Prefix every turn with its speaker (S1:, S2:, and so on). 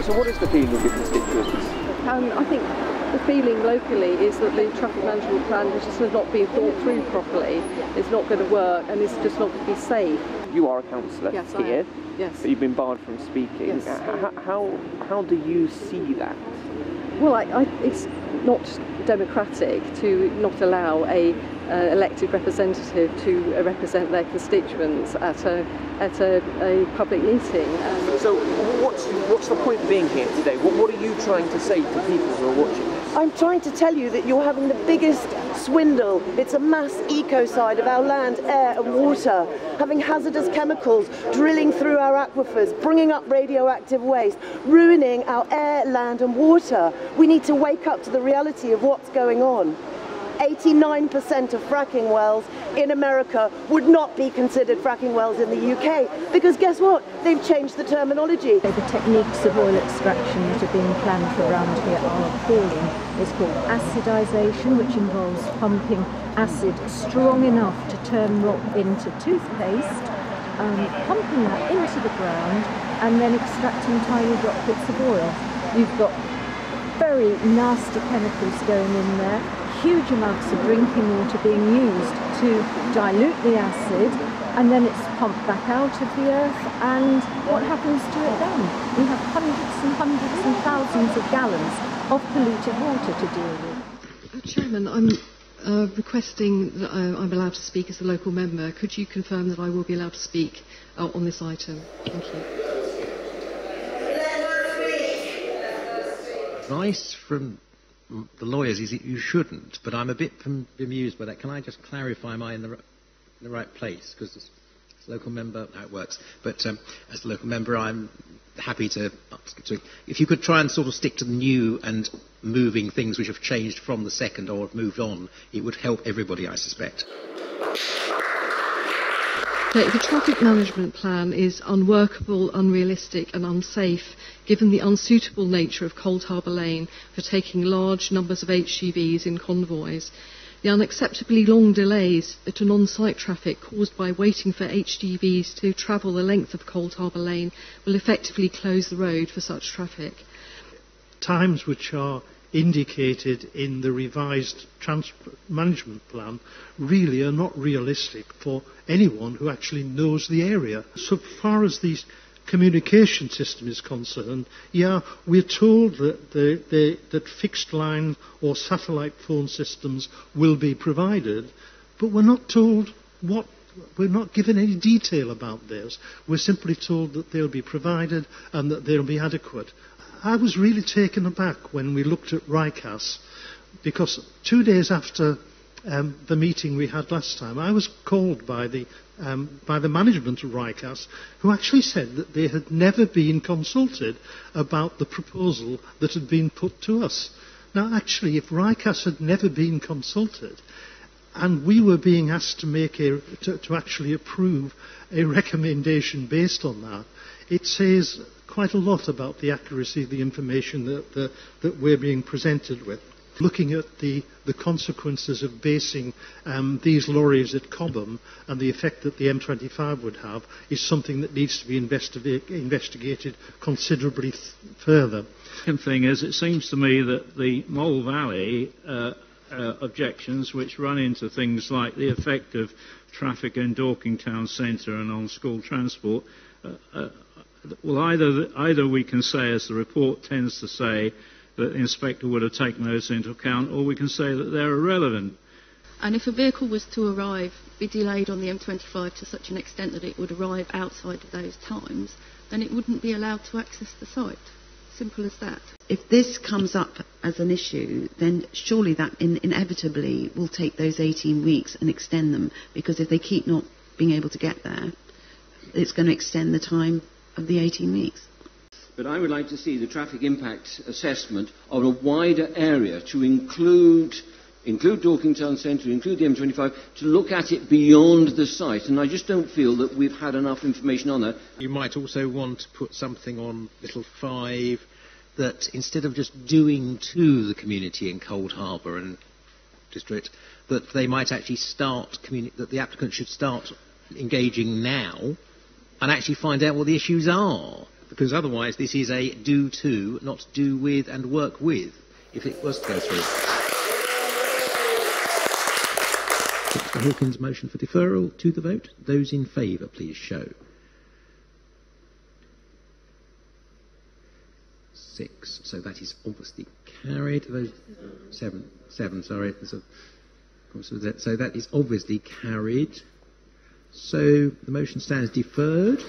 S1: So what is the feeling of your constituents?
S2: I think the feeling locally is that the traffic management plan has just not been thought through properly. It's not going to work and it's just not going to be safe.
S1: You are a councillor here,
S2: yes.
S1: But you've been barred from speaking.
S2: Yes.
S1: How do you see that?
S2: Well, it's not democratic to not allow a elected representative to represent their constituents at a public meeting.
S1: So what's the point of being here today? What are you trying to say to people who are watching this?
S3: I'm trying to tell you that you're having the biggest swindle. It's a mass ecocide of our land, air and water, having hazardous chemicals drilling through our aquifers, bringing up radioactive waste, ruining our air, land and water. We need to wake up to the reality of what's going on. 89% of fracking wells in America would not be considered fracking wells in the UK, because guess what? They've changed the terminology.
S4: The techniques of oil extraction that are being planned for around here are appalling. It's called acidization, which involves pumping acid strong enough to turn rock into toothpaste, pumping that into the ground and then extracting tiny droplets of oil. You've got very nasty chemicals going in there, huge amounts of drinking water being used to dilute the acid, and then it's pumped back out of the earth, and what happens to it then? We have hundreds and hundreds and thousands of gallons of polluted water to deal with.
S5: Chairman, I'm requesting that I'm allowed to speak as a local member. Could you confirm that I will be allowed to speak on this item? Thank you.
S6: Advice from the lawyers is that you shouldn't, but I'm a bit bemused by that. Can I just clarify, am I in the right place? Because as a local member, how it works. But as a local member, I'm happy to if you could try and sort of stick to the new and moving things which have changed from the second or have moved on, it would help everybody, I suspect.
S5: The traffic management plan is unworkable, unrealistic and unsafe, given the unsuitable nature of Cold Harbour Lane for taking large numbers of HGVs in convoys. The unacceptably long delays to non-site traffic caused by waiting for HGVs to travel the length of Cold Harbour Lane will effectively close the road for such traffic.
S7: Times which are indicated in the revised transport management plan really are not realistic for anyone who actually knows the area. So far as the communication system is concerned, we're told that fixed line or satellite phone systems will be provided, but we're not told what. We're not given any detail about this. We're simply told that they'll be provided and that they'll be adequate. I was really taken aback when we looked at RICAS, because 2 days after the meeting we had last time, I was called by the management of RICAS, who actually said that they had never been consulted about the proposal that had been put to us. Now, actually, if RICAS had never been consulted, and we were being asked to to actually approve a recommendation based on that, it says quite a lot about the accuracy of the information that we're being presented with. Looking at the consequences of basing these lorries at Cobham and the effect that the M25 would have is something that needs to be investigated considerably further.
S8: The second thing is, it seems to me that the Mole Valley objections, which run into things like the effect of traffic in Dorking town centre and on school transport, well, either we can say, as the report tends to say, that the inspector would have taken those into account, or we can say that they're irrelevant.
S5: And if a vehicle was to be delayed on the M25 to such an extent that it would arrive outside of those times, then it wouldn't be allowed to access the site. Simple as that.
S9: If this comes up as an issue, then surely that inevitably will take those 18 weeks and extend them, because if they keep not being able to get there, it's going to extend the time of the 18 weeks.
S10: But I would like to see the traffic impact assessment of a wider area to include Dorking Town Centre, include the M25, to look at it beyond the site. And I just don't feel that we've had enough information on that.
S6: You might also want to put something on little 5 that instead of just doing to the community in Cold Harbour and district, that they might actually that the applicant should start engaging now and actually find out what the issues are. because otherwise this is a do to, not do with and work with, if it was to go through. Mr Hawkins' motion for deferral to the vote. Those in favour, please show. 6. So that is obviously carried. Those 7. Sorry. So that is obviously carried. So the motion stands deferred.